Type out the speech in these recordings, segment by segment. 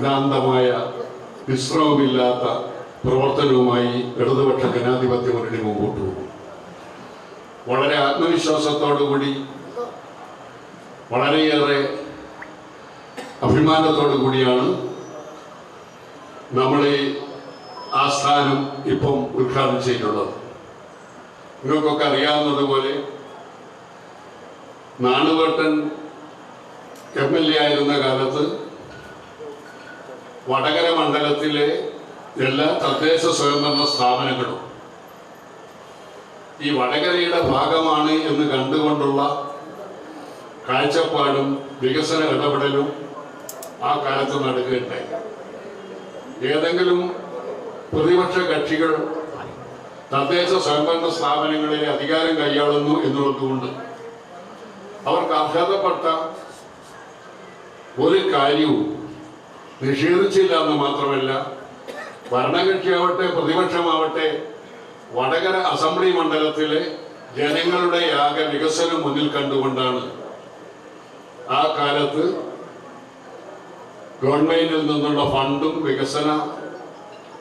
നിതാന്തമായ വിശ്രമമില്ലാത്ത പ്രവർത്തനവുമായി ഇടതുപക്ഷ ജനാധിപത്യ മുന്നണി മുമ്പോട്ട് പോകും. വളരെ ആത്മവിശ്വാസത്തോടുകൂടി, വളരെയേറെ അഭിമാനത്തോടു കൂടിയാണ് നമ്മൾ ആ സ്ഥാനം ഇപ്പം ഉദ്ഘാടനം ചെയ്തിട്ടുള്ളത്. നിങ്ങൾക്കൊക്കെ അറിയാവുന്നതുപോലെ നാണുവേട്ടൻ MLA ആയിരുന്ന കാലത്ത് വടകര മണ്ഡലത്തിലെ എല്ലാ തദ്ദേശ സ്വയംഭരണ സ്ഥാപനങ്ങളും ഈ വടകരയുടെ ഭാഗമാണ് എന്ന് കണ്ടുകൊണ്ടുള്ള കാഴ്ചപ്പാടും വികസന ഇടപെടലും ആ കാലത്ത് നടക്കുകയുണ്ടായി. ഏതെങ്കിലും പ്രതിപക്ഷ കക്ഷികൾ തദ്ദേശ സ്വയംഭരണ സ്ഥാപനങ്ങളിലെ അധികാരം കൈയാളുന്നു എന്നുള്ളതുകൊണ്ട് അവർക്ക് അർഹതപ്പെട്ട ഒരു കാര്യവും നിഷേധിച്ചില്ല എന്ന് മാത്രമല്ല, ഭരണകക്ഷിയാവട്ടെ പ്രതിപക്ഷമാവട്ടെ വടകര അസംബ്ലി മണ്ഡലത്തിലെ ജനങ്ങളുടെ ആകെ വികസനം മുന്നിൽ കണ്ടുകൊണ്ടാണ് ആ കാലത്ത് ഗവൺമെന്റിൽ നിന്നുള്ള ഫണ്ടും വികസന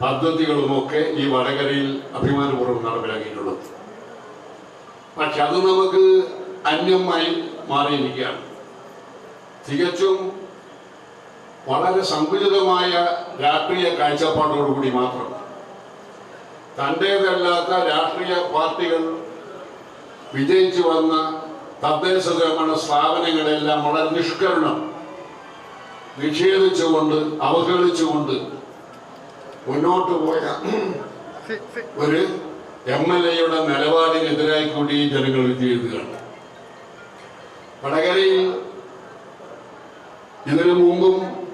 പദ്ധതികളുമൊക്കെ ഈ വടകരയിൽ അഭിമാനപൂർവ്വം നടപ്പിലാക്കിയിട്ടുള്ളത്. പക്ഷെ അത് നമുക്ക് അന്യമായി മാറിയിരിക്കുകയാണ്. തികച്ചും വളരെ സങ്കുചിതമായ രാഷ്ട്രീയ കാഴ്ചപ്പാടോടുകൂടി മാത്രം തൻ്റേതല്ലാത്ത രാഷ്ട്രീയ പാർട്ടികൾ വിജയിച്ചു വന്ന തദ്ദേശ സ്വയംഭരണ സ്ഥാപനങ്ങളെല്ലാം വളരെ നിഷ്കരണം നിഷേധിച്ചുകൊണ്ട് അവഹേളിച്ചുകൊണ്ട് മുന്നോട്ട് പോയ ഒരു MLAയുടെ നിലപാടിനെതിരായി കൂടി ജനങ്ങൾ വിധി എഴുതുകയാണ്. വടകരയിൽ ഇതിനു മുമ്പും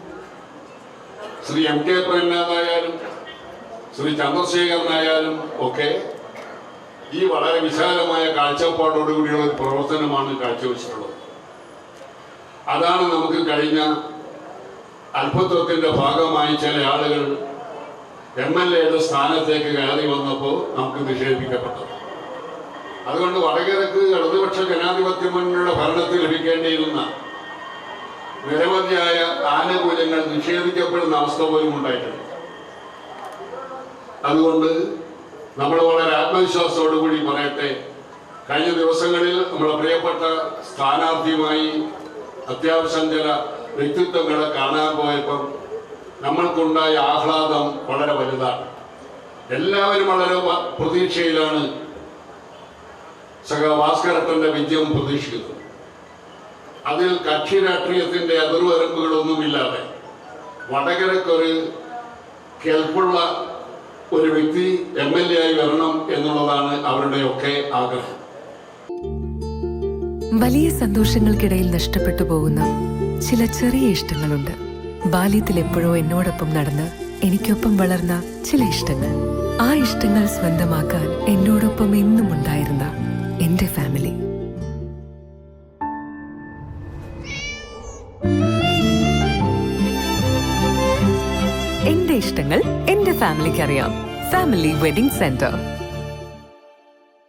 ശ്രീ MK പ്രേംനാഥായാലും ശ്രീ ചന്ദ്രശേഖരനായാലും ഒക്കെ ഈ വളരെ വിശാലമായ കാഴ്ചപ്പാടോടുകൂടിയുള്ള ഒരു പ്രവർത്തനമാണ് കാഴ്ചവെച്ചിട്ടുള്ളത്. അതാണ് നമുക്ക് കഴിഞ്ഞ അത്ഭുതത്തിന്റെ ഭാഗമായി ചില ആളുകൾ MLAയുടെ സ്ഥാനത്തേക്ക് കയറി വന്നപ്പോൾ നമുക്ക് നിഷേധിക്കപ്പെട്ടത്. അതുകൊണ്ട് വടകരക്ക് ഇടതുപക്ഷ ജനാധിപത്യ മുന്നണിയുടെ ഭരണത്തിൽ ലഭിക്കേണ്ടിയിരുന്ന നിരവധിയായ ആനുകൂല്യങ്ങൾ നിഷേധിക്കപ്പെടുന്ന അവസ്ഥ പോലും ഉണ്ടായിട്ടുണ്ട്. അതുകൊണ്ട് നമ്മൾ വളരെ ആത്മവിശ്വാസത്തോടുകൂടി പറയട്ടെ, കഴിഞ്ഞ ദിവസങ്ങളിൽ നമ്മുടെ പ്രിയപ്പെട്ട സ്ഥാനാർത്ഥിയുമായി അത്യാവശ്യം ചില വ്യക്തിത്വങ്ങളെ കാണാൻ പോയപ്പോൾ നമ്മൾക്കുണ്ടായ ആഹ്ലാദം വളരെ വലുതാണ്. എല്ലാവരും വളരെ പ്രതീക്ഷയിലാണ് ഭാസ്കരട്ടന്റെ വിജയം പ്രതീക്ഷിക്കുന്നത്. അതിൽ കക്ഷി രാഷ്ട്രീയത്തിന്റെ അതിർവരമ്പുകളൊന്നുമില്ലാതെ വടകരക്കൊരു കേൾപ്പുള്ള ഒരു വ്യക്തി MLA ആയി വരണം എന്നുള്ളതാണ് അവരുടെയൊക്കെ ആഗ്രഹം. വലിയ സന്തോഷങ്ങൾക്കിടയിൽ നഷ്ടപ്പെട്ടു പോകുന്ന ചില ചെറിയ ഇഷ്ടങ്ങളുണ്ട്. ബാല്യത്തിൽ എപ്പോഴോ എന്നോടൊപ്പം നടന്ന് എനിക്കൊപ്പം വളർന്ന ചില ഇഷ്ടങ്ങൾ. ആ ഇഷ്ടങ്ങൾ സ്വന്തമാക്കാൻ എന്നോടൊപ്പം എന്നും ഉണ്ടായിരുന്ന എന്റെ ഫാമിലി. എന്റെ ഇഷ്ടങ്ങൾ എന്റെ ഫാമിലിക്ക് അറിയാം. Family wedding centre.